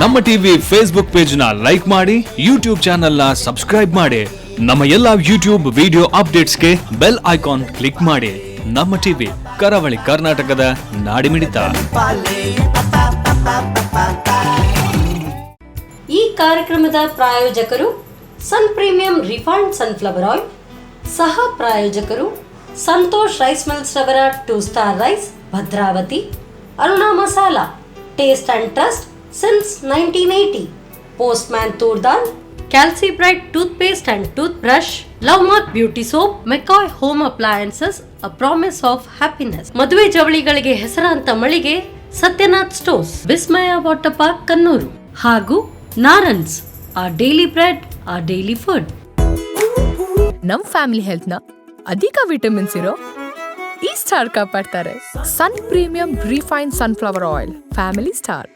ನಮ್ಮ TV Facebook page ನ like ಮಾಡಿ, ಯೂಟ್ಯೂಬ್ ಚಾನೆಲ್ ನ ಸಬ್ಸ್ಕ್ರೈಬ್ ಮಾಡಿ. ನಮ್ಮ ಎಲ್ಲಾ ಯೂಟ್ಯೂಬ್ ವಿಡಿಯೋ ಅಪ್ಡೇಟ್ಸ್ಗೆ ಬೆಲ್ ಐಕಾನ್ ಕ್ಲಿಕ್ ಮಾಡಿ. ನಮ್ಮ ಟಿವಿ ಕರಾವಳಿ ಕರ್ನಾಟಕದ ನಾಡಿಮಿಡಿತ. ಈ ಕಾರ್ಯಕ್ರಮದ ಪ್ರಾಯೋಜಕರು Sun Premium refined sunflower oil, ಸಹ ಪ್ರಾಯೋಜಕರು ಸಂತೋಷ್ ರೈಸ್ ಮಿಲ್ಸ್ ರವರ 2 Star Rice, Bhadravati, Aruna masala, taste and trust since 1980, Postman toor dal, Calci bright toothpaste and tooth brush, Love Mark beauty soap, McCoy home appliances, a promise of happiness. ಮದುವೆ ಜವಳಿಗಳಿಗೆ ಹೆಸರಾಂತ ಮಳಿಗೆ Satyanath stores, Vismaya water park Kannur, ಹಾಗೂ Narans, our daily bread, our daily food. ನಮ್ family health ನ ಅಧಿಕ vitamins ಇರೋ ಈ ಸ್ಟಾರ್ ಕಾಪಾಡ್ತಾರೆ. Sun Premium refine sunflower oil, family star.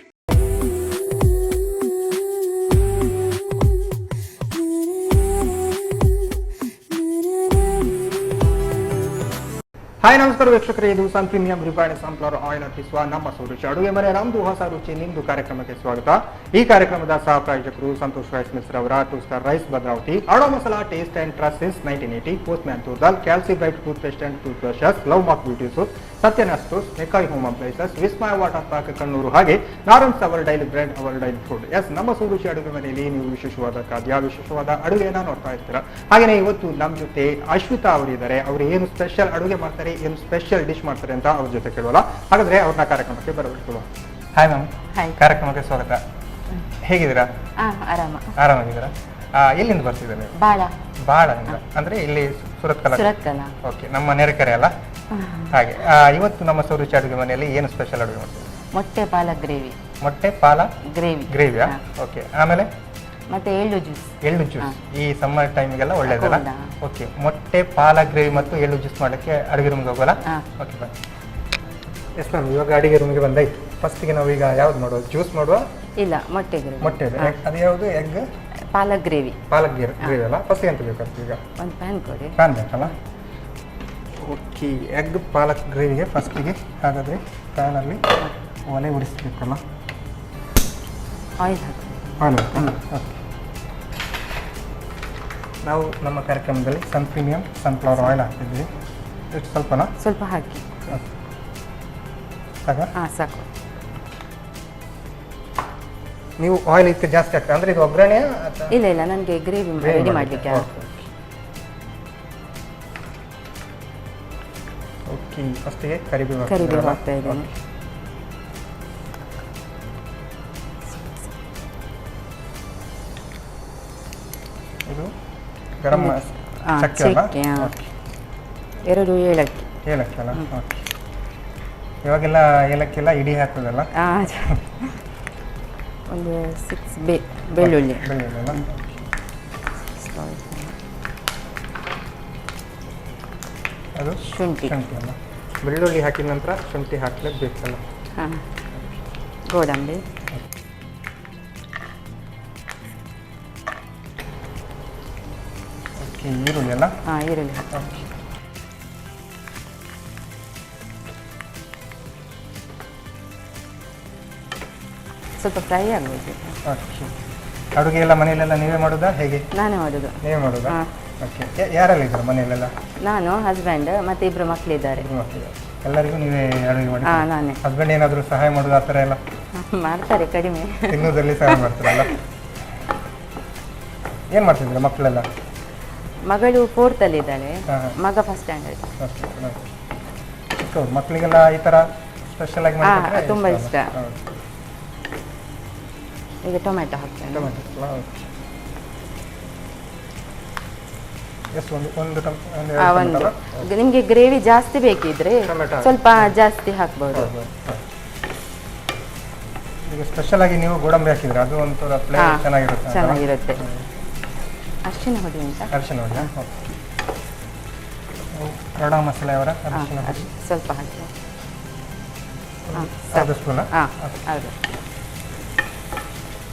Hi ನಮಸ್ಕಾರ ವೀಕ್ಷಕರೇ, ಇದು Sun Premium refined sunflower oil ಅರ್ಪಿಸುವ ನಮ್ಮ ರುಚಿ ಅಡುಗೆ ಮನೆ ನಮ್ದು ಹೊಸ ರುಚಿ ನಿಮ್ದು ಕಾರ್ಯಕ್ರಮಕ್ಕೆ ಸ್ವಾಗತ. ಈ ಕಾರ್ಯಕ್ರಮದ ಸಹ ಪ್ರಾಯೋಜಕರು ಸಂತೋಷ್ ರೈಸ್ ಮಿಲ್ಸ್ ರವರ 2 Star Rice, Bhadravati, Aruna masala, taste and trust since 1980, Postman toor dal, Calci bright toothpaste and tooth brushes, Love Mark beauty soap, Satyanath stores, McCoy home appliances, Vismaya water park Kannur, ಹಾಗೆ Narans our daily bread, our daily food. Yes, ನಮ್ಮ ರುಚಿ ಅಡುಗೆ ಮನೆಯಲ್ಲಿ ನೀವು ವಿಶೇಷವಾದ ಖಾದ್ಯ, ವಿಶೇಷವಾದ ಅಡುಗೆನ ನೋಡ್ತಾ ಇರ್ತೀರಾ. ಹಾಗೆಯೇ ಇವತ್ತು ನಮ್ಮ ಜೊತೆ ಅಶ್ವಿತಾ ಅವರಿದ್ದಾರೆ. ಅವರು ಏನು ಸ್ಪೆಷಲ್ ಅಡುಗೆ ಮಾಡ್ತಾರೆ, ಏನು ಸ್ಪೆಷಲ್ ಡಿಶ್ ಮಾಡ್ತಾರೆ ಅಂತ ಅವ್ರ ಜೊತೆ ಕೇಳೋಲ್ಲ. ಹಾಗಾದ್ರೆ ಅವ್ರನ್ನ ಕಾರ್ಯಕ್ರಮಕ್ಕೆ ಬರಬೇಕು. ಹಾಯ್ ಮ್ಯಾಮ್, ಕಾರ್ಯಕ್ರಮಕ್ಕೆ ಸ್ವಾಗತ. ಹೇಗಿದ್ದೀರಾ? ಆರಾಮಾಗಿದ್ದೀರಾ? ಎಲ್ಲಿಂದ ಬರ್ತಿದ್ದಾರೆ? ಬಾಳದಿಂದ ಅಂದ್ರೆ ಇಲ್ಲಿ ಸುರತ್ ಕಲಾ. ಓಕೆ, ನಮ್ಮ ನೆರೆಕೆರೆ ಅಲ್ಲ? ಹಾಗೆ ಇವತ್ತು ನಮ್ಮ ರುಚಿ ಅಡುಗೆ ಮನೆಯಲ್ಲಿ ಏನು ಸ್ಪೆಷಲ್ ಅಡುಗೆ ಮಾಡ್ತೀವಿ? ಮೊಟ್ಟೆ ಪಾಲಕ್ ಗ್ರೇವಿ. ಮೊಟ್ಟೆ ಪಾಲಕ್ ಗ್ರೇವಿಯಾ? ಓಕೆ, ಆಮೇಲೆ ಮತ್ತೆ ಎಳ್ಳು ಜ್ಯೂಸ್. ಎಳ್ಳು ಜ್ಯೂಸ್ ಈ ಸಮ್ಮರ್ ಟೈಮಿಗೆಲ್ಲ ಒಳ್ಳೇದಲ್ಲ? ಓಕೆ, ಮೊಟ್ಟೆ ಪಾಲಕ್ ಗ್ರೇವಿ ಮತ್ತು ಎಳ್ಳು ಜ್ಯೂಸ್ ಮಾಡಕ್ಕೆ ಅಡುಗೆ ರೂಮ್ಗೆ ಹೋಗೋಲ್ಲ? ಓಕೆ ಬನ್ನಿ. ಎಸ್ ಮ್ಯಾಮ್, ಇವಾಗ ಅಡುಗೆ ರೂಮ್ಗೆ ಬಂದಾಯ್ತು. ಫಸ್ಟಿಗೆ ನಾವು ಈಗ ಯಾವ್ದು ಮಾಡುವ? ಜ್ಯೂಸ್ ಮಾಡುವ? ಇಲ್ಲ, ಮೊಟ್ಟೆ ಗ್ರೇವಿ. ಮೊಟ್ಟೆ ಅದು ಯಾವುದು? ಎಗ್ ಪಾಲಕ್ ಗ್ರೇವಿ. ಪಾಲಕ್ ಗ್ರೇವಿ ಅಲ್ಲ? ಫಸ್ಟಿಗೆ ಎಂತ ಬೇಕಾಗ್ತದೆ? ಈಗ ಒಂದು ಪ್ಯಾನ್ ಕೊಡಿ. ಪ್ಯಾನ್ ಬೇಕಲ್ಲ? ಓಕೆ, ಎಗ್ ಪಾಲಕ್ ಗ್ರೇವಿಗೆ ಫಸ್ಟಿಗೆ ಹಾಗಾದರೆ ಪ್ಯಾನಲ್ಲಿ ಒಲೆ ಉಡಿಸ್ಬೇಕಲ್ಲ? ಆಯಿಲ್ ಹಾಕಿ. Oil okay. ನಾವು ನಮ್ಮ ಕಾರ್ಯಕ್ರಮದಲ್ಲಿ ಸನ್ ಪ್ರೀಮಿಯಂ ಸನ್ಫ್ಲವರ್ ಆಯಿಲ್ ಹಾಕ್ತಿದ್ವಿ. ಎಷ್ಟು ಸ್ವಲ್ಪನಾ? ಸ್ವಲ್ಪ ಹಾಕಿ. ಸಾಕ? ಸಾಕು. ನೀವು ಆಯಿಲ್ ಇದಕ್ಕೆ ಜಾಸ್ತಿ ಹಾಕ್ತೀರಾ ಅಂದರೆ ಇದು ಒಗ್ಗರಣೆ? ಇಲ್ಲ, ನನಗೆ ಗ್ರೇವಿ ರೆಡಿ ಮಾಡಲಿಕ್ಕೆ. ಓಕೆ, ಫಸ್ಟಿಗೆ ಕರಿಬೇವು ಹಾಕ್ತಾ ಇದ್ದೇನೆ. ಇದು ಗರಂ ಚಕ್ಕೆ ಅಲ್ಲ? 2 ಏಲಕ್ಕಿ. ಏಲಕ್ಕಿ ಅಲ್ಲ? ಓಕೆ. ಇವಾಗೆಲ್ಲ ಏಲಕ್ಕಿ ಎಲ್ಲ ಇಡೀ ಹಾಕೋದಲ್ಲ? ಒಂದು 6 ಬೆಳ್ಳುಳ್ಳಿ. ಅದು ಶುಂಠಿ ಅಲ್ಲ? ಬೆಳ್ಳುಳ್ಳಿ ಹಾಕಿದ ನಂತರ ಶುಂಠಿ ಹಾಕಲೇಬೇಕಲ್ಲ? ಗೋಡಂಬಿ. ಓಕೆ, ಈರುಳ್ಳಿ ಅಲ್ಲ? ಈರುಳ್ಳಿ. ಸ್ವಲ್ಪ ಫ್ರೈ ಆಗಬೇಕು. ಓಕೆ, ಅಡುಗೆ ಎಲ್ಲ ಮನೆಯಲ್ಲೆಲ್ಲ ನೀವೇ ಮಾಡೋದಾ ಹೇಗೆ? ನಾನೇ ಮಾಡೋದು. ನೀವೇ ಮಾಡೋದಾ? ಓಕೆ. ಯಾರೆಲ್ಲ ಇದ್ದಾರೆ ಮನೆಯಲ್ಲೆಲ್ಲ? ನಾನು, ಹಸ್ಬೆಂಡ್ ಮತ್ತೆ 2 ಮಕ್ಕಳಿದ್ದಾರೆ. ಎಲ್ಲರಿಗೂ ನೀವೇ ಅಡುಗೆ ಮಾಡಿ? ನಾನೇ. ಹಸ್ಬೆಂಡ್ ಏನಾದರೂ ಸಹಾಯ ಮಾಡೋದು ಆ ಥರ ಎಲ್ಲ? ಮಾಡ್ತಾರೆ, ಕಡಿಮೆ. ತಿನ್ನೋದ್ರಲ್ಲಿ ಸಹಾಯ ಮಾಡ್ತಾರಲ್ಲ? ಏನು ಮಾಡ್ತಿದ್ದೀರಾ ಮಕ್ಕಳೆಲ್ಲ? ಮಗಳು 4th ಅಲ್ಲಿ ಇದ್ದಾಳೆ, ಮಗ 1st ಸ್ಟ್ಯಾಂಡರ್ಡ್. ಮಕ್ಕಳಿಗೆಲ್ಲ ಈ ಥರ ಸ್ಪೆಷಲ್ ಆಗಿ ಮಾಡಿದ್ರೆ ತುಂಬ ಇಷ್ಟ. ಈಗ ಟೊಮೆಟೊ ಹಾಕ್ತೇನೆ. ನಿಮಗೆ ಗ್ರೇವಿ ಜಾಸ್ತಿ ಬೇಕಿದ್ರೆ ಸ್ವಲ್ಪ ಜಾಸ್ತಿ ಹಾಕ್ಬೋದು. ಈಗ ಸ್ಪೆಷಲ್ ಆಗಿ ನೀವು ಗೋಡಂಬಿ ಹಾಕಿದ್ರೆ ಅದು ಒಂಥರ ಫ್ಲೇವರ್ ಚೆನ್ನಾಗಿರುತ್ತೆ. ಅರಿಶಿನ ಹೊಡಿ ಅಂತ. ಅರಿಶಿನ ಹೊಡಿ. ಅರುಣಾ ಮಸಾಲೆ ಅವರ ಸ್ವಲ್ಪ ಹಾಕಿ. ಅರ್ಧ ಸ್ಪೂನ್. ಹೌದು.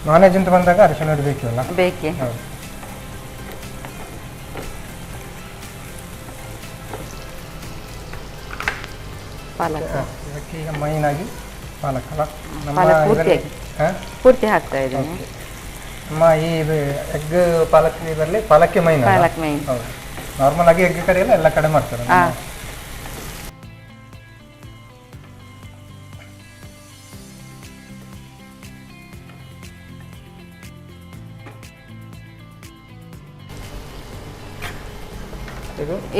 ನಾನ್ ವೆಜ್ ಅಂತ ಬಂದಾಗ ಅರಿಶಿನ ಹೊಡಿ ಬೇಕಲ್ಲ? ಬೇಕೇ. ಪಾಲಕ್ ಇದಕ್ಕೆ ಈಗ ಮೈನ್ ಆಗಿ ಪಾಲಕ್ ಅಲ್ಲ ನಮ್ಮ ಪಾಲಕ್ ಇದರಲ್ಲಿ ಪೂರ್ತಿ ಹಾಕ್ತಾ ಇದ್ದೇನೆ. ನಮ್ಮ ಈ ಇದು ಎಗ್ ಪಾಲಕ್ ಇದರಲ್ಲಿ ಪಾಲಕ್ಕೆ ಮೈನ್. ಪಾಲಕ್ ಮೈನ್. ಹೌದು, ನಾರ್ಮಲ್ ಆಗಿ ಎಗ್ ಕರಿ ಎಲ್ಲ ಕಡೆ ಮಾಡ್ತಾರೆ.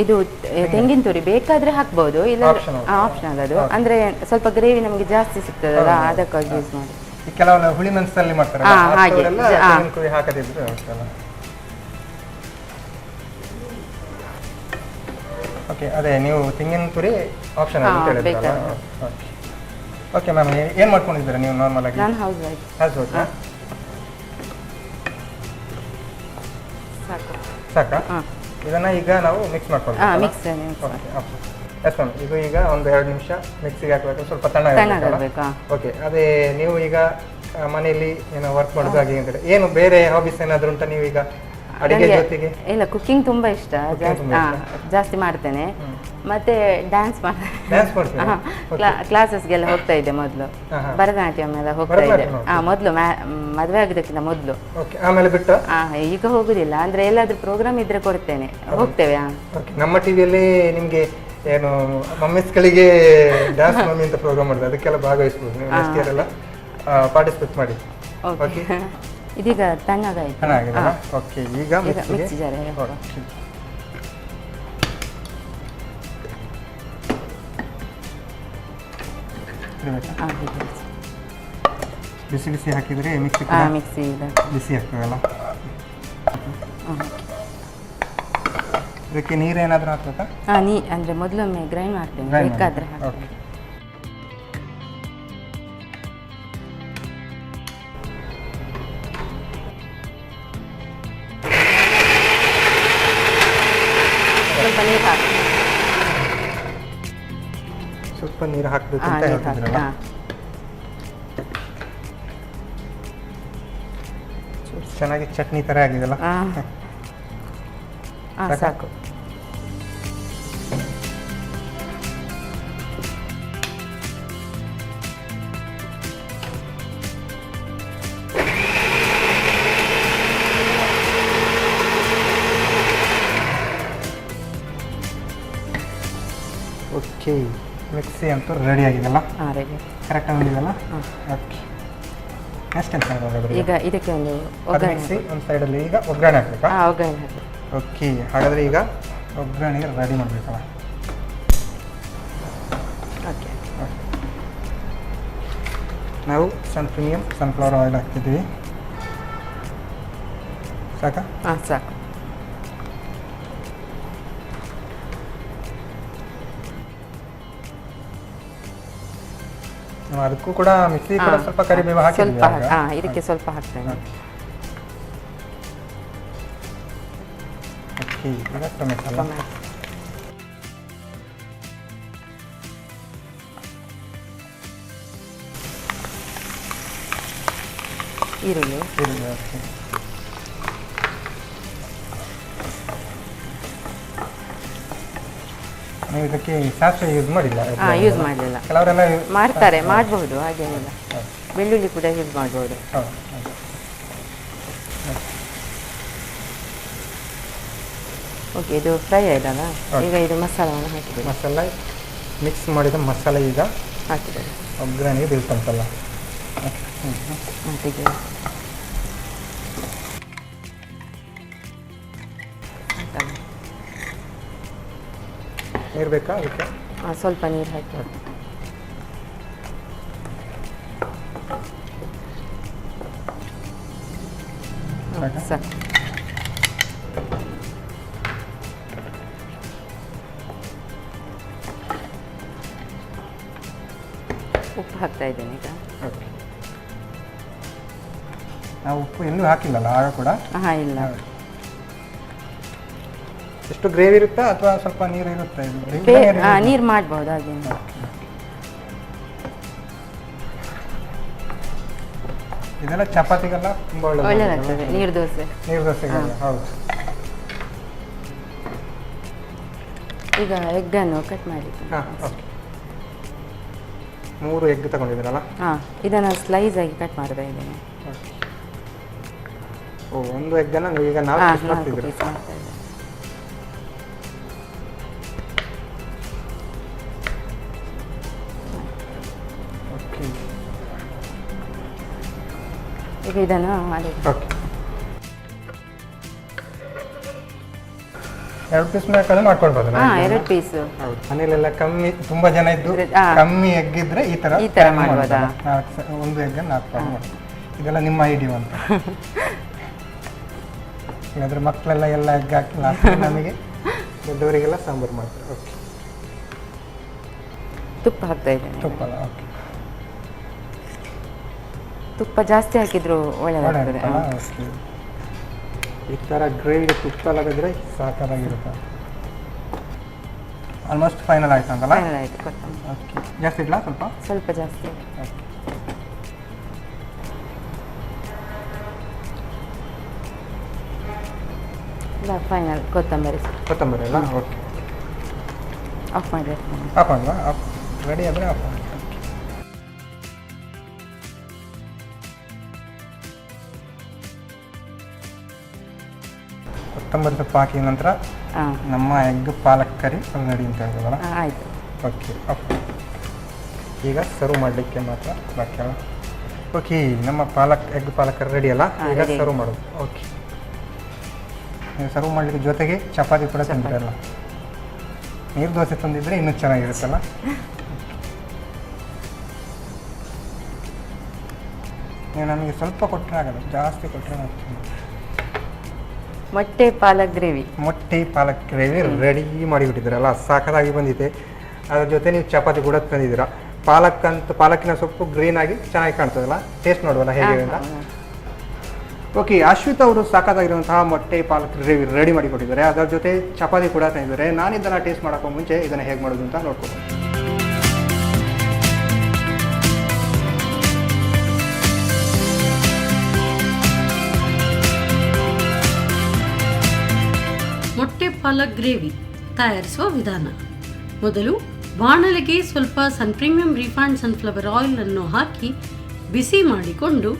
ಇದು ತೆಂಗಿನ ತುರಿ ಬೇಕಾದ್ರೆ ಹಾಕ್ಬಹುದು, ಇಲ್ಲ ಆಪ್ಷನಲ್ ಅದು. ಅಂದ್ರೆ ಸ್ವಲ್ಪ ಗ್ರೇವಿ ನಮಗೆ ಜಾಸ್ತಿ ಸಿಗ್ತದಲ್ಲ, ಅದಕ್ಕಾಗಿ ಯೂಸ್ ಮಾಡಿ. ಕೆಲವು ಹುಳಿ ಮೆಣಸಲ್ಲಿ ಮಾಡ್ತಾರೆ ಹಾಗೆ ಹಾಕದಿದ್ರು. ಓಕೆ, ಅದೇ ನೀವು ತೆಂಗಿನ ತುರಿ ಆಪ್ಷನ್ ಅಂತ ಹೇಳಿದ್ರಲ್ಲ. ಓಕೆ ಮ್ಯಾಮ್, ಏನು ಮಾಡ್ಕೊಂಡಿದ್ದೀರಾ ನೀವು ನಾರ್ಮಲ್ ಆಗಿ? ನಾನು ಹೌಸ್ ವೈಫ್. ಸಾಕಾ? ಇದನ್ನ ಈಗ ನಾವು ಮಿಕ್ಸ್ ಮಾಡ್ಕೊಳ್ತೀವಿ. ಎಸ್ ಮ್ಯಾಮ್, ಇದು ಈಗ ಒಂದು 2 ನಿಮಿಷ ಮಿಕ್ಸಿಗೆ ಹಾಕಬೇಕು, ಸ್ವಲ್ಪ ತಣ್ಣಗಾಗಬೇಕು. ಓಕೆ, ಅದೇ ನೀವು ಈಗ ಮನೆಯಲ್ಲಿ ಏನೋ ವರ್ಕ್ ಮಾಡೋದು ಹಾಗೆ ಅಂತ ಏನು ಬೇರೆ ಹಾಬೀಸ್ ಏನಾದರೂ ಉಂಟಾ ನೀವು ಈಗ ಅಡಿಗೆ ಜೊತೆಗೆ? ಇಲ್ಲ, ಕುಕಿಂಗ್ ತುಂಬಾ ಇಷ್ಟ, ಜಾಸ್ತಿ ಮಾಡ್ತೇನೆ. ಮತ್ತೆ ಡ್ಯಾನ್ಸ್ ಮಾಡ್ತೇನೆ. ಕ್ಲಾಸಸ್ಗೆಲ್ಲ ಹೋಗ್ತಾ ಇದ್ದೆ ಮೊದಲು, ಭರತನಾಟ್ಯಂ ಎಲ್ಲ ಹೋಗ್ತಾ ಇದ್ದೆ ಮೊದಲು, ಮದುವೆ ಆಗೋದಕ್ಕಿಂತ ಮೊದಲು. ಆಮೇಲೆ ಬಿಟ್ಟು ಈಗ ಹೋಗುದಿಲ್ಲ, ಅಂದ್ರೆ ಎಲ್ಲಾದ್ರೂ ಪ್ರೋಗ್ರಾಮ್ ಇದ್ರೆ ಕೊಡ್ತೇನೆ, ಹೋಗ್ತೇವೆ. ನಮ್ಮ ಟಿವಿಯಲ್ಲಿ ನಿಮ್ಗೆ ಏನು ಮಮ್ಮಿಸ್ಗಳಿಗೆ ಡ್ಯಾನ್ಸ್ ಮಮ್ಮಿ ಅಂತ ಪ್ರೋಗ್ರಾಮ್ ಮಾಡಿದೆ, ಅದಕ್ಕೆಲ್ಲ ಭಾಗವಹಿಸ್ಬೋದು ನೀವು. ನೆಕ್ಸ್ಟ್ ಇಯರ್ ಎಲ್ಲ ಪಾರ್ಟಿಸಿಪೇಟ್ ಮಾಡಿ. ಓಕೆ, ಇದೀಗ ತಣ್ಣಗಾಯ್ತು. ಓಕೆ, ಈಗ ಮಿಕ್ಸಿ ಜಾರ್ ಬಿಸಿ ಬಿಸಿ ಹಾಕಿದ್ರೆ ಮಿಕ್ಸಿ ಬಿಸಿ ಆಗ್ತದಲ್ಲ. ಇದಕ್ಕೆ ನೀರೇನಾದ್ರೂ ಹಾಕ್ಬೇಕಾ? ಅಂದ್ರೆ ಮೊದಲೊಮ್ಮೆ ಗ್ರೈಂಡ್ ಮಾಡ್ತೇನೆ, ಬೇಕಾದ್ರೆ ಹಾಕ್ತೇನೆ. ಸ್ವಲ್ಪ ನೀರು ಹಾಕಬೇಕು ಅಂತ ಹೇಳ್ತಿದ್ರಲ್ಲ. ಚೆನ್ನಾಗಿ ಚಟ್ನಿ ತರ ಆಗಿದೆಲ್ಲ. ಸಾಕು. ಓಕೆ, ಮಿಕ್ಸಿ ಅಂತೂ ರೆಡಿ ಆಗಿದೆಲ್ಲ. ಕರೆಕ್ಟ್ ಆಗಿದೆಲ್ಲ. ಓಕೆ, ನೆಕ್ಸ್ಟ್ ಎಂತ ಮಾಡೋದು? ಈಗ ಇದಕ್ಕೆ ಒಂದು ಮಿಕ್ಸಿ ಒಂದು ಸೈಡಲ್ಲಿ ಈಗ ಒಗ್ಗರಣೆ ಹಾಕ್ಬೇಕಾ? ಒಗ್ಗರಣೆ ಹಾಕಿ. ಓಕೆ, ಹಾಗಾದರೆ ಈಗ ಒಗ್ಗರಣೆಗೆ ರೆಡಿ ಮಾಡಬೇಕಲ್ಲ. ಓಕೆ, ನಾವು ಪ್ರೀಮಿಯಂ ಸನ್ಫ್ಲವರ್ ಆಯಿಲ್ ಹಾಕ್ತಿದ್ದೀವಿ. ಸಾಕಾ? ಸಾಕು. ಅದಕ್ಕೂ ಕೂಡ ಮಿಕ್ಸಿ ಕೂಡ ಸ್ವಲ್ಪ ಕರಿಬೇವು ಹಾಕಿದ್ವಿ. ಇದಕ್ಕೆ ಸ್ವಲ್ಪ ಹಾಕ್ತೇನೆ. ಓಕೆ, ಈಗ ಟೊಮೆಟೊ, ಈರುಳ್ಳಿ. ಓಕೆ, ನೀವು ಇದಕ್ಕೆ ಸಾಸಿವೆ ಯೂಸ್ ಮಾಡಿಲ್ಲ? ಯೂಸ್ ಮಾಡಲಿಲ್ಲ. ಕೆಲವರೆಲ್ಲ ಮಾಡ್ತಾರೆ, ಮಾಡಬಹುದು, ಹಾಗೇನಿಲ್ಲ. ಬೆಳ್ಳುಳ್ಳಿ ಕೂಡ ಯೂಸ್ ಮಾಡಬಹುದು. ಓಕೆ, ಇದು ಫ್ರೈ ಆಯ್ತಲ್ಲ, ಈಗ ಇದು ಮಸಾಲವನ್ನು ಹಾಕಿದೆ. ಮಸಾಲ ಮಿಕ್ಸ್ ಮಾಡಿದ ಮಸಾಲೆ ಈಗ ಹಾಕಿದೆ. ಒಗ್ಗರಣೆಗೆ ಬೀಳ್ತಂತಲ್ಲ. ನೀರು ಬೇಕಾ ಅದಕ್ಕೆ? ಸ್ವಲ್ಪ ನೀರು ಹಾಕಿ. ಸಾಕು. ಉಪ್ಪು ಹಾಕ್ತಾ ಇದ್ದೇನೆ ಈಗ. ನಾವು ಉಪ್ಪು ಎಲ್ಲೂ ಹಾಕಿಲ್ಲಲ್ಲ ಆಗ ಕೂಡ? ಇಲ್ಲ. ಎಷ್ಟು ಗ್ರೇವಿ ಇರುತ್ತಾ ಅಥವಾ ಸ್ವಲ್ಪ ನೀರು ಇರುತ್ತಾ? ನೀರು ಮಾಡಬಹುದು, ಹಾಗೇನು. ಇದೆಲ್ಲ ಚಪಾತಿಗೆಲ್ಲ ತುಂಬಾ ಒಳ್ಳೆದಾಗ್ತದೆ. ನೀರು ದೋಸೆಗೆ. ಹೌದು. ಈಗ ಎಗ್ಗನ್ನು ಕಟ್ ಮಾಡಿ. 3 ಎಗ್ ತಗೊಂಡಿದ್ದೀರಲ್ಲ? ಹಾಂ, ಇದನ್ನು ಸ್ಲೈಸ್ ಆಗಿ ಕಟ್ ಮಾಡ್ತಾ ಇದ್ದೇನೆ. ಓ, 1 ಎಗ್ಗನ್ನು ನೀವು ಈಗ 4 ಪೀಸ್ ಮಾಡ್ತಿದ್ದೀರಿ. ಪೀಸ್ ಮಾಡ್ತಾ ಇದ್ದೇನೆ. ಓಕೆ, ಈಗ ಇದನ್ನು ಮಾಡಿ. ಓಕೆ, 2 ಪೀಸ್ ಕಡಿಮೆ ಮಾಡ್ಕೊಳ್ಬೋದು. ಹಾಂ, 2 ಪೀಸು. ಹೌದು, ಮನೇಲೆಲ್ಲ ಕಮ್ಮಿ, ತುಂಬಾ ಜನ ಇದ್ದು ಕಮ್ಮಿ ಎಗ್ ಇದ್ರೆ ಈ ತರ ಮಾಡ್ಬೋದಾ? 1 ಎಗ್ಗನ್ನು 4 ಪಾರ್ಟ್ ಮಾಡಿ. ಇದೆಲ್ಲ ನಿಮ್ಮ ಐಡಿಯಾ ಅಂತ. ಇಲ್ಲಾಂದ್ರೆ ಮಕ್ಕಳೆಲ್ಲ ಎಲ್ಲ ಎಗ್ ಹಾಕಿ ನಮಗೆ ದೊಡ್ಡವರಿಗೆಲ್ಲ ಸಾಂಬಾರು ಮಾಡ್ತಾರೆ. ಓಕೆ, ತುಪ್ಪ ಹಾಕ್ತಾ ಇದ್ದೇನೆ. ತುಪ್ಪ ಅಲ್ಲ? ಓಕೆ, ತುಪ್ಪ ಜಾಸ್ತಿ ಹಾಕಿದ್ರು ಒಳ್ಳೆಯದಾಗ್ತದೆ. ಓಕೆ, ಈ ಥರ ಗ್ರೇವಿಗೆ ತುಪ್ಪ ಲಗಿದ್ರೆ ಸಾಕಾಗಿರುತ್ತೆ. ಆಲ್ಮೋಸ್ಟ್ ಫೈನಲ್ ಆಯ್ತು ಅಂತಲ್ಲ? ಫೈನಲ್ ಆಯಿತು. ಕೊತ್ತಂಬರಿ ಓಕೆ, ಜಾಸ್ತಿ ಇಡಲಾ? ಸ್ವಲ್ಪ ಜಾಸ್ತಿ. ಓಕೆ, ಇಲ್ಲ, ಫೈನಲ್ ಕೊತ್ತಂಬರಿ ಅಲ್ಲ? ಓಕೆ, ಆಫ್ ಮಾಡಿ. ಆಫ್ ಅಲ್ವಾ? ಆಫ್ ರೆಡಿ ಆದರೆ ಆಫ್ ಮಾಡಿ. ಕೊತ್ತಂಬರಿ ಸೊಪ್ಪು ಹಾಕಿದ ನಂತರ ನಮ್ಮ ಎಗ್ ಪಾಲಕ್ ಕರಿ ರೆಡಿ ಅಂತ ಹೇಳ್ಬೋದಲ್ಲ? ಆಯಿತು. ಓಕೆ, ಈಗ ಸರ್ವ್ ಮಾಡಲಿಕ್ಕೆ ಮಾತ್ರ ಬಾಕಿ ಅಲ್ಲ? ಓಕೆ, ನಮ್ಮ ಎಗ್ ಪಾಲಕ್ ಕರಿ ರೆಡಿ ಅಲ್ಲ? ಈಗ ಸರ್ವ್ ಮಾಡೋದು. ಓಕೆ, ಸರ್ವ್ ಮಾಡಲಿಕ್ಕೆ ಜೊತೆಗೆ ಚಪಾತಿ ಕೂಡ ತಿಂತೀರಲ್ಲ? ನೀರು ದೋಸೆ ತಂದಿದ್ರೆ ಇನ್ನೂ ಚೆನ್ನಾಗಿರುತ್ತಲ್ಲ? ನೀವು ನಮಗೆ ಸ್ವಲ್ಪ ಕೊಟ್ಟರೆ ಆಗಲ್ಲ, ಜಾಸ್ತಿ ಕೊಟ್ಟರೆ ಮಾಡ್ತೀನಿ. ಮೊಟ್ಟೆ ಪಾಲಕ್ ಗ್ರೇವಿ ರೆಡಿ ಮಾಡಿಬಿಟ್ಟಿದ್ದೀರಲ್ಲ? ಸಾಕಾಗಿ ಬಂದಿದೆ. ಅದ್ರ ಜೊತೆ ನೀವು ಚಪಾತಿ ಕೂಡ ತಂದಿದ್ದೀರಾ. ಪಾಲಕ್ಕಿನ ಸೊಪ್ಪು ಗ್ರೀನ್ ಆಗಿ ಚೆನ್ನಾಗಿ ಕಾಣ್ತದಲ್ಲ? ಟೇಸ್ಟ್ ನೋಡುವಲ್ಲ ಹೇಗೆ ಅಂತ. ಓಕೆ, ಅಶ್ವಿತ್ ಅವರು ಸಾಕಾಗಿರುವಂತಹ ಮೊಟ್ಟೆ ಪಾಲಕ್ ಗ್ರೇವಿ ರೆಡಿ ಮಾಡಿಕೊಟ್ಟಿದ್ದಾರೆ. ಅದರ ಜೊತೆ ಚಪಾತಿ ಕೂಡ ತಂದಿದ್ದಾರೆ. ನಾನು ಇದನ್ನು ಟೇಸ್ಟ್ ಮಾಡೋಕ್ಕೂ ಮುಂಚೆ ಇದನ್ನು ಹೇಗೆ ಮಾಡೋದು ಅಂತ ನೋಡ್ಕೊಬೋದು. ಮೊಟ್ಟೆ ಪಾಲಕ್ ಗ್ರೇವಿ ತಯಾರಿಸುವ ವಿಧಾನ. ಮೊದಲು ಬಾಣಲೆಗೆ ಸ್ವಲ್ಪ ಪ್ರೀಮಿಯಂ ರಿಫೈನ್ಡ್ ಸನ್ಫ್ಲವರ್ ಆಯಿಲ್ ಅನ್ನು ಹಾಕಿ ಬಿಸಿ ಮಾಡಿಕೊಂಡು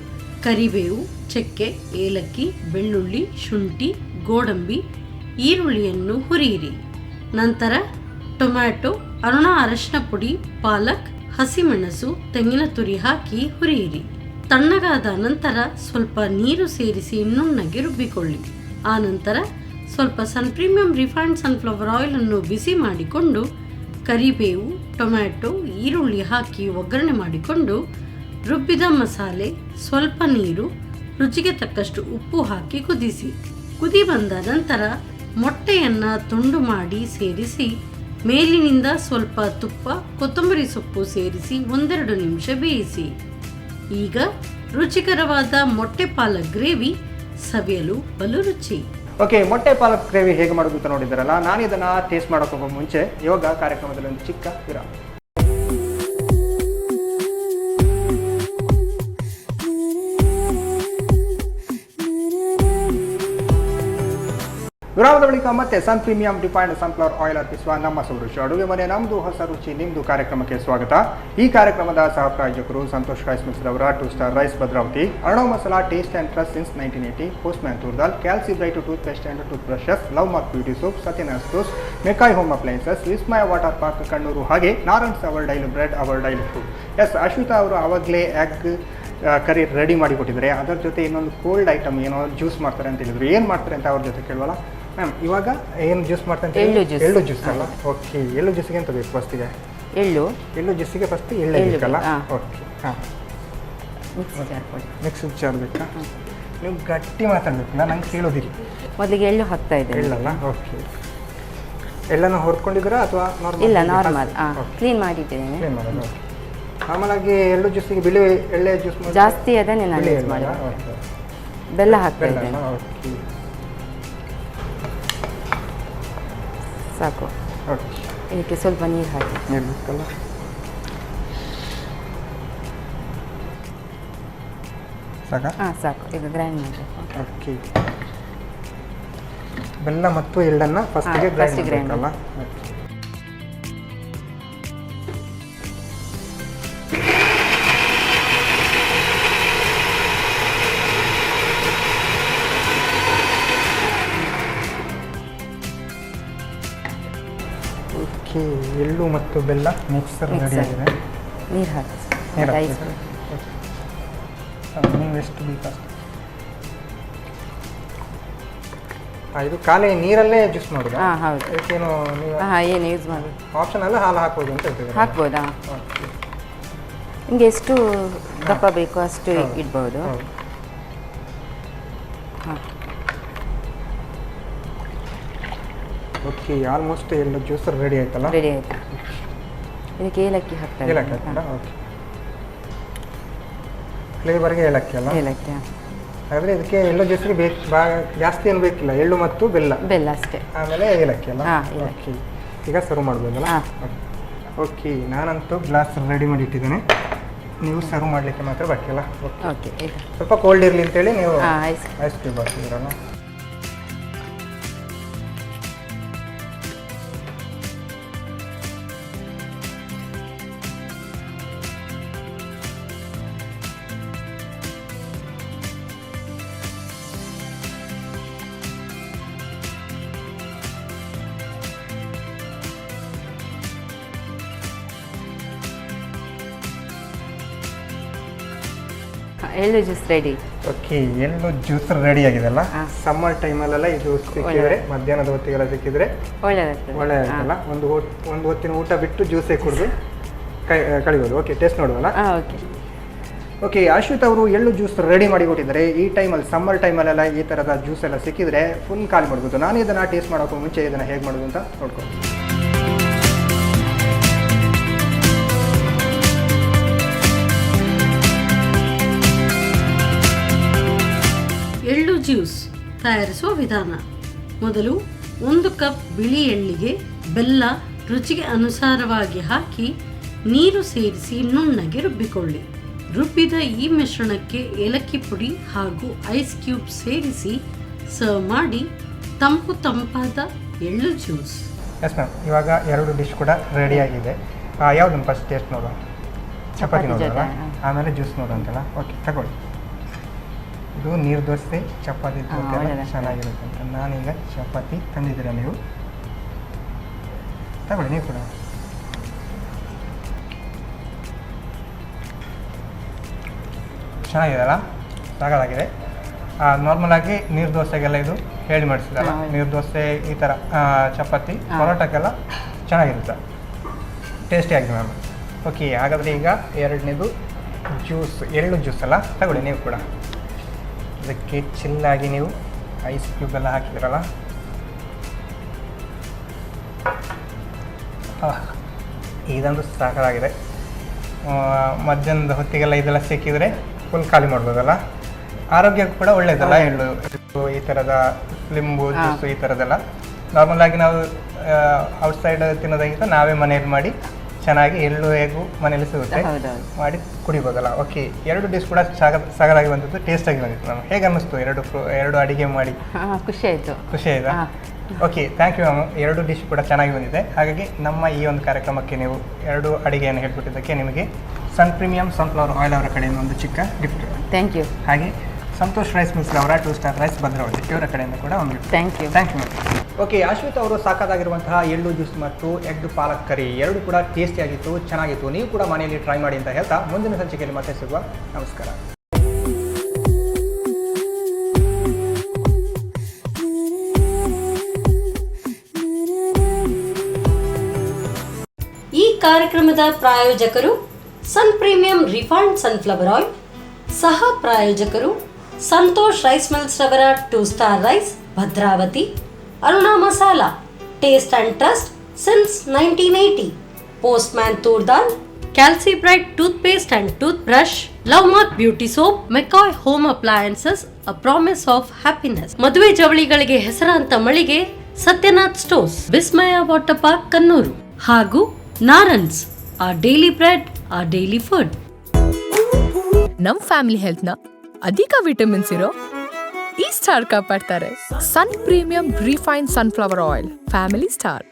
ಕರಿಬೇವು, ಚಕ್ಕೆ, ಏಲಕ್ಕಿ, ಬೆಳ್ಳುಳ್ಳಿ, ಶುಂಠಿ, ಗೋಡಂಬಿ, ಈರುಳ್ಳಿಯನ್ನು ಹುರಿಯಿರಿ. ನಂತರ ಟೊಮ್ಯಾಟೊ, ಅರಿಶಿನ ಪುಡಿ, ಪಾಲಕ್, ಹಸಿಮೆಣಸು, ತೆಂಗಿನ ತುರಿ ಹಾಕಿ ಹುರಿಯಿರಿ. ತಣ್ಣಗಾದ ನಂತರ ಸ್ವಲ್ಪ ನೀರು ಸೇರಿಸಿ ನುಣ್ಣಗೆ ರುಬ್ಬಿಕೊಳ್ಳಿ. ಆ ನಂತರ ಸ್ವಲ್ಪ ಪ್ರೀಮಿಯಂ ರಿಫೈನ್ಡ್ ಸನ್ಫ್ಲವರ್ ಆಯಿಲ್ ಅನ್ನು ಬಿಸಿ ಮಾಡಿಕೊಂಡು ಕರಿಬೇವು, ಟೊಮ್ಯಾಟೊ, ಈರುಳ್ಳಿ ಹಾಕಿ ಒಗ್ಗರಣೆ ಮಾಡಿಕೊಂಡು ರುಬ್ಬಿದ ಮಸಾಲೆ, ಸ್ವಲ್ಪ ನೀರು, ರುಚಿಗೆ ತಕ್ಕಷ್ಟು ಉಪ್ಪು ಹಾಕಿ ಕುದಿಸಿ. ಕುದಿ ಬಂದ ನಂತರ ಮೊಟ್ಟೆಯನ್ನು ತುಂಡು ಮಾಡಿ ಸೇರಿಸಿ ಮೇಲಿನಿಂದ ಸ್ವಲ್ಪ ತುಪ್ಪ, ಕೊತ್ತಂಬರಿ ಸೊಪ್ಪು ಸೇರಿಸಿ 1-2 ನಿಮಿಷ ಬೇಯಿಸಿ. ಈಗ ರುಚಿಕರವಾದ ಮೊಟ್ಟೆ ಪಾಲಕ್ ಗ್ರೇವಿ ಸವಿಯಲು ಬಲು ರುಚಿ. ಓಕೆ, ಮೊಟ್ಟೆ ಪಾಲಕ್ ಗ್ರೇವಿ ಹೇಗೆ ಮಾಡೋದು ಅಂತ ನೋಡಿದ್ದಾರಲ್ಲ? ನಾನು ಇದನ್ನು ಟೇಸ್ಟ್ ಮಾಡೋಕ್ಕೋಗೋ ಮುಂಚೆ ಇವಾಗ ಕಾರ್ಯಕ್ರಮದಲ್ಲಿ ಒಂದು ಚಿಕ್ಕ ವಿರಾಮ. ವಿರಾಮದ ಬಳಿಕ ಮತ್ತೆ ಪ್ರೀಮಿಯಂ ರಿಫೈನ್ಡ್ ಸನ್ಫ್ಲವರ್ ಆಯಿಲ್ ಅರ್ಪಿಸುವ ನಮ್ಮ ರುಚಿ ಅಡುಗೆ ಮನೆ ನಮ್ಮದು ಹೊಸ ರುಚಿ ನಿಮ್ಮದು ಕಾರ್ಯಕ್ರಮಕ್ಕೆ ಸ್ವಾಗತ. ಈ ಕಾರ್ಯಕ್ರಮದ ಸಹ ಪ್ರಾಯೋಜಕರು ಸಂತೋಷ್ ರೈಸ್ ಮಿಲ್ಸ್ ರವರ 2 Star Rice Bhadravati, Arnav masala taste and trust since 1980, Postman toor dal, Calci bright toothpaste and tooth brushes, Love Mark beauty soap, Satyanath stores, McCoy home appliances, Vismaya water park Kannur, ಹಾಗೆ Narayans our daily bread, our daily food. Yes, Ashwita ಅವರು ಆವಾಗಲೇ egg curry ready ಮಾಡಿಕೊಟ್ಟಿದ್ದಾರೆ. ಅದರ ಜೊತೆ ಇನ್ನೊಂದು cold item ಏನೋ juice ಮಾಡ್ತಾರೆ ಅಂತ ಹೇಳಿದ್ರು. ಏನು ಮಾಡ್ತಾರೆ ಅಂತ ಅವ್ರ ಜೊತೆ ಕೇಳುವಲ್ಲ ಮ್ಯಾಮ್? ಇವಾಗ ಏನು ಜ್ಯೂಸ್ ಮಾಡ್ತಾರೆ ಅಂತ? ಎಳ್ಳು ಜ್ಯೂಸ್ ಅಲ್ಲ? ಓಕೆ, ಎಳ್ಳು ಜ್ಯೂಸಿಗೆ ಎಂತ ಬೇಕು ಫಸ್ಟಿಗೆ? ಎಳ್ಳು ಜ್ಯೂಸಿಗೆ ಫಸ್ಟ್ ಎಳ್ಳು ಬೇಕಲ್ಲ? ಓಕೆ, ಹಾಂ, ಮಿಕ್ಸಿ ಜಾರ್ ಬೇಕಾ? ನೀವು ಗಟ್ಟಿ ಮಾತಾಡಬೇಕಲ್ಲ, ನಂಗೆ ಕೇಳೋದಿಲ್ಲ. ಮೊದಲಿಗೆ ಎಳ್ಳು ಹಾಕ್ತಾ ಇದೆ. ಎಳ್ಳಲ್ಲ? ಓಕೆ, ಎಳ್ಳನ್ನು ಹೊರ್ಕೊಂಡಿದ್ದೀರಾ ಅಥವಾ ಇಲ್ಲ, ನಾರ್ಮಲ್ ಕ್ಲೀನ್ ಮಾಡಿದ್ದೇನೆ. ಕ್ಲೀನ್ ಮಾಡೋದು. ಓಕೆ, ಆಮೇಲಾಗಿ ಎಳ್ಳು ಜ್ಯೂಸಿಗೆ ಬಿಳಿ ಎಳ್ಳೆ ಜ್ಯೂಸ್ ಜಾಸ್ತಿ ಅದನ್ನೇ ನಾನು ಯೂಸ್ ಮಾಡಿ. ಬೆಲ್ಲ ಹಾಕ್ತಾ ಇದ್ದೇನೆ. ಓಕೆ, ಸಾಕು. ಓಕೆ, ಇದಕ್ಕೆ ಸ್ವಲ್ಪ ನೀರು ಹಾಕಿ. ನೀರು ಬೇಕಲ್ಲ? ಸಾಕಾ? ಹಾಂ, ಸಾಕು. ಈಗ ಗ್ರೈಂಡ್ ಮಾಡಿ. ಓಕೆ, ಬೆಲ್ಲ ಮತ್ತು ಎಳ್ಳನ್ನು ಫಸ್ಟಿಗೆ ಗ್ರೈಂಡ್ ಮಾಡಬೇಕಲ್ಲ? ಎಳ್ಳು ಮತ್ತು ಬೆಲ್ಲ ಮಿಕ್ಸರ್ ರೆಡಿ ಆಗಿದೆ. ನೀರು ಹಾಕಿ ನೀರು ಐಸ್ ನೀವು ಎಷ್ಟು ಬೇಕಷ್ಟು. ಇದು ಖಾಲಿ ನೀರಲ್ಲೇ ಜ್ಯೂಸ್ ಮಾಡೋದು. ಹಾಂ ಹೌದು. ಇದಕ್ಕೇನು ನೀವು ಹಾಂ ಏನು ಯೂಸ್ ಮಾಡಿ ಆಪ್ಷನ್ ಅಲ್ಲ ಹಾಲು ಹಾಕ್ಬೋದು ಅಂತ ಹೇಳ್ತೀವಿ. ಹಾಕ್ಬೋದಾ? ನಿಮಗೆ ಎಷ್ಟು ದಪ್ಪ ಬೇಕು ಅಷ್ಟು ಇಡ್ಬೋದು. ಹಾಂ ಓಕೆ, ಆಲ್ಮೋಸ್ಟ್ ಎಲ್ಲ ಜ್ಯೂಸ್ ರೆಡಿ ಆಯ್ತಲ್ಲ? ರೆಡಿ ಆಯಿತು. ಇದಕ್ಕೆ ಏಲಕ್ಕಿ ಹಾಕ್ತಾರೆ. ಏಲಕ್ಕಿ ಹಾಕ್ತೀರಾ? ಓಕೆ, ಫ್ಲೇವರ್ಗೆ ಏಲಕ್ಕಿ ಅಲ್ಲ? ಏಲಕ್ಕಿ. ಹಾಗಾದರೆ ಇದಕ್ಕೆ ಎಲ್ಲೋ ಜ್ಯೂಸ್ಗೆ ಜಾಸ್ತಿ ಏನು ಬೇಕಿಲ್ಲ, ಎಳ್ಳು ಮತ್ತು ಬೆಲ್ಲ ಅಷ್ಟೇ, ಆಮೇಲೆ ಏಲಕ್ಕಿ ಅಲ್ಲ? ಓಕೆ, ಈಗ ಸರ್ವ್ ಮಾಡ್ಬೋದಲ್ಲ? ಓಕೆ, ನಾನಂತೂ ಗ್ಲಾಸ್ ರೆಡಿ ಮಾಡಿ ಇಟ್ಟಿದ್ದೇನೆ. ನೀವು ಸರ್ವ್ ಮಾಡಲಿಕ್ಕೆ ಮಾತ್ರ ಬಾಕಿ ಅಲ್ಲ? ಓಕೆ, ಸ್ವಲ್ಪ ಕೋಲ್ಡ್ ಇರಲಿ ಅಂತೇಳಿ ನೀವು ಐಸ್ ಕ್ಯೂಬ್ ಹಾಕ್ತಿದ್ದೀರಲ್ಲ? ಎಳ್ಳು ಜ್ಯೂಸ್ ರೆಡಿ. ಓಕೆ, ಎಳ್ಳು ಜ್ಯೂಸ್ ರೆಡಿ ಆಗಿದೆಲ್ಲ. ಸಮ್ಮರ್ ಟೈಮಲ್ಲೆಲ್ಲ ಇದು ಸಿಕ್ಕಿದ್ರೆ, ಮಧ್ಯಾಹ್ನದ ಹೊತ್ತಿಗೆಲ್ಲ ಸಿಕ್ಕಿದ್ರೆ ಒಳ್ಳೆದಾಗ್ತಲ್ಲ. ಒಂದು ಹೊತ್ತಿನ ಊಟ ಬಿಟ್ಟು ಜ್ಯೂಸೇ ಕುಡಿದು ಕಳಿಬೋದು. ಓಕೆ, ಟೇಸ್ಟ್ ನೋಡುವಲ್ಲ? ಓಕೆ, ಅಶ್ವಿತ್ ಅವರು ಎಳ್ಳು ಜ್ಯೂಸ್ ರೆಡಿ ಮಾಡಿ ಕೊಟ್ಟಿದ್ದಾರೆ. ಈ ಟೈಮಲ್ಲಿ ಸಮ್ಮರ್ ಟೈಮಲ್ಲೆಲ್ಲ ಈ ಥರದ ಜ್ಯೂಸ್ ಎಲ್ಲ ಸಿಕ್ಕಿದ್ರೆ ಫುಲ್ ಖಾಲಿ ಮಾಡ್ಬೋದು. ನಾನು ಇದನ್ನು ಟೇಸ್ಟ್ ಮಾಡೋಕ್ಕೂ ಮುಂಚೆ ಇದನ್ನು ಹೇಗೆ ಮಾಡೋದು ಅಂತ ನೋಡ್ಕೊಂಡು. ಎಳ್ಳು ಜ್ಯೂಸ್ ತಯಾರಿಸುವ ವಿಧಾನ. ಮೊದಲು 1 ಕಪ್ ಬಿಳಿ ಎಳ್ಳಿಗೆ ಬೆಲ್ಲ ರುಚಿಗೆ ಅನುಸಾರವಾಗಿ ಹಾಕಿ ನೀರು ಸೇರಿಸಿ ನುಣ್ಣಗೆ ರುಬ್ಬಿಕೊಳ್ಳಿ. ರುಬ್ಬಿದ ಈ ಮಿಶ್ರಣಕ್ಕೆ ಏಲಕ್ಕಿ ಪುಡಿ ಹಾಗೂ ಐಸ್ ಕ್ಯೂಬ್ ಸೇರಿಸಿ ಸರ್ವ್ ಮಾಡಿ. ತಂಪಾದ ಎಳ್ಳು ಜ್ಯೂಸ್. ಎಸ್ ಮ್ಯಾಮ್, ಇವಾಗ 2 ಡಿಶ್ ಕೂಡ ರೆಡಿ ಆಗಿದೆ. ಯಾವುದನ್ನು ಫಸ್ಟ್ ಟೇಸ್ಟ್ ನೋಡುವ? ಚಪಾತಿ ನೋಡೋಣ, ಆಮೇಲೆ ಜ್ಯೂಸ್ ನೋಡೋಂತಲ್ಲ? ಓಕೆ, ತಗೊಳ್ಳಿ. ಇದು ನೀರು ದೋಸೆ ಚಪಾತಿ ಚೆನ್ನಾಗಿರುತ್ತೆ ಅಂತ ನಾನೀಗ ಚಪಾತಿ ತಂದಿದ್ದೀರ, ನೀವು ತಗೊಳ್ಳಿ. ನೀವು ಕೂಡ ಚೆನ್ನಾಗಿದೆ ಅಲ್ಲ? ಸಾಕಾಗಿದೆ. ನಾರ್ಮಲಾಗಿ ನೀರು ದೋಸೆಗೆಲ್ಲ ಇದು ಹೇಳಿ ಮಾಡಿಸಿದಲ್ಲ, ನೀರು ದೋಸೆ ಈ ಥರ ಚಪಾತಿ ಪರೋಟಕ್ಕೆಲ್ಲ ಚೆನ್ನಾಗಿರುತ್ತೆ, ಟೇಸ್ಟಿಯಾಗಿ ಮ್ಯಾಮ್. ಓಕೆ, ಹಾಗಾದರೆ ಈಗ 2ನೇದು ಜ್ಯೂಸ್, ಎಳ್ಳು ಜ್ಯೂಸ್ ಅಲ್ಲ? ತಗೊಳ್ಳಿ ನೀವು ಕೂಡ. ಅದಕ್ಕೆ ಚಿಲ್ಲಾಗಿ ನೀವು ಐಸ್ ಕ್ಯೂಬ್ ಎಲ್ಲ ಹಾಕಿದಿರಲ್ಲ, ಇದಂತೂ ಸಾಕಾಗಿದೆ. ಮಧ್ಯಾಹ್ನದ ಹೊತ್ತಿಗೆಲ್ಲ ಇದೆಲ್ಲ ಸಿಕ್ಕಿದರೆ ಫುಲ್ ಖಾಲಿ ಮಾಡ್ಬೋದಲ್ಲ? ಆರೋಗ್ಯಕ್ಕೂ ಕೂಡ ಒಳ್ಳೆಯದಲ್ಲ ಎಳ್ಳು. ಈ ಥರದ ಲಿಂಬು ಜ್ಯೂಸು ಈ ಥರದ್ದೆಲ್ಲ ನಾರ್ಮಲಾಗಿ ನಾವು ಔಟ್ಸೈಡ್ ತಿನ್ನೋದಾಗಿತ್ತು, ನಾವೇ ಮನೆಯಲ್ಲಿ ಮಾಡಿ ಚೆನ್ನಾಗಿ ಎಳ್ಳು ಹೇಗೂ ಮನೇಲಿ ಸಿಗುತ್ತೆ ಮಾಡಿ ಕುಡಿಬೋದಲ್ಲ? ಓಕೆ, 2 ಡಿಶ್ ಕೂಡ ಸಾಗರಾಗಿ ಬಂದಿತ್ತು, ಟೇಸ್ಟಾಗಿ ಬಂದಿತ್ತು. ನಮ್ಗೆ ಹೇಗೆ ಅನ್ನಿಸ್ತು ಎರಡು ಅಡುಗೆ ಮಾಡಿ? ಖುಷಿ ಆಯಿತು. Okay, thank you ma'am. 2 dish ಕೂಡ ಚೆನ್ನಾಗಿ ಬಂದಿದೆ. ಹಾಗಾಗಿ ನಮ್ಮ ಈ ಒಂದು ಕಾರ್ಯಕ್ರಮಕ್ಕೆ ನೀವು 2 ಅಡುಗೆಯನ್ನು ಹೇಳ್ಕೊಟ್ಟಿದ್ದಕ್ಕೆ ನಿಮಗೆ ಸನ್ ಪ್ರೀಮಿಯಂ ಸನ್ಫ್ಲವರ್ ಆಯಿಲ್ ಅವರ ಕಡೆಯಿಂದ ಒಂದು ಚಿಕ್ಕ ಗಿಫ್ಟ್. Thank you. ಹಾಗೆ ಸಂತೋಷ್ ರೈಸ್ ಮಿಲ್ಸ್ ಅವರ 2 ಸ್ಟಾರ್ ರೈಸ್ ಭದ್ರಾವತಿ ಇವರ ಕಡೆಯಿಂದ ಕೂಡ ಒಂದು gift. Thank you ma'am. Okay, Ashwith ಅವರು ಸಾಕಾಗಿರುವಂತಹ ಎಳ್ಳು ಜ್ಯೂಸ್ ಮತ್ತು ಎಗ್ ಪಾಲಕ್ ಕರಿ 2 ಕೂಡ ಟೇಸ್ಟಿಯಾಗಿತ್ತು, ಚೆನ್ನಾಗಿತ್ತು. ನೀವು ಕೂಡ ಮನೆಯಲ್ಲಿ ಟ್ರೈ ಮಾಡಿ ಅಂತ ಹೇಳ್ತಾ ಮುಂದಿನ ಸಂಚಿಕೆಯಲ್ಲಿ ಮತ್ತೆ ಸಿಗುವ. ನಮಸ್ಕಾರ. ಈ ಕಾರ್ಯಕ್ರಮದ ಪ್ರಾಯೋಜಕರು Sun Premium refined sunflower oil. ಸಹ ಪ್ರಾಯೋಜಕರು ಸಂತೋಷ್ ರೈಸ್ ಮಿಲ್ಸ್ ರವರ 2 Star Rice Bhadravati. Aruna masala, taste and trust since 1980. Postman toor dal, Calci bright toothpaste and tooth brush, Love Mark beauty soap, McCoy home appliances, a promise of happiness. ಮದುವೆ ಜವಳಿಗಳಿಗೆ ಹೆಸರಾಂತ ಮಳಿಗೆ Satyanath stores, Vismaya water park Kannur ಹಾಗೂ Narans, our daily bread, our daily food. ನಮ್ family health ನ ಅಧಿಕ vitamins ಇರೋ ಈ ಸ್ಟಾರ್ ಕಾಪಾಡ್ತಾರೆ. Sun Premium refined sunflower oil, family star.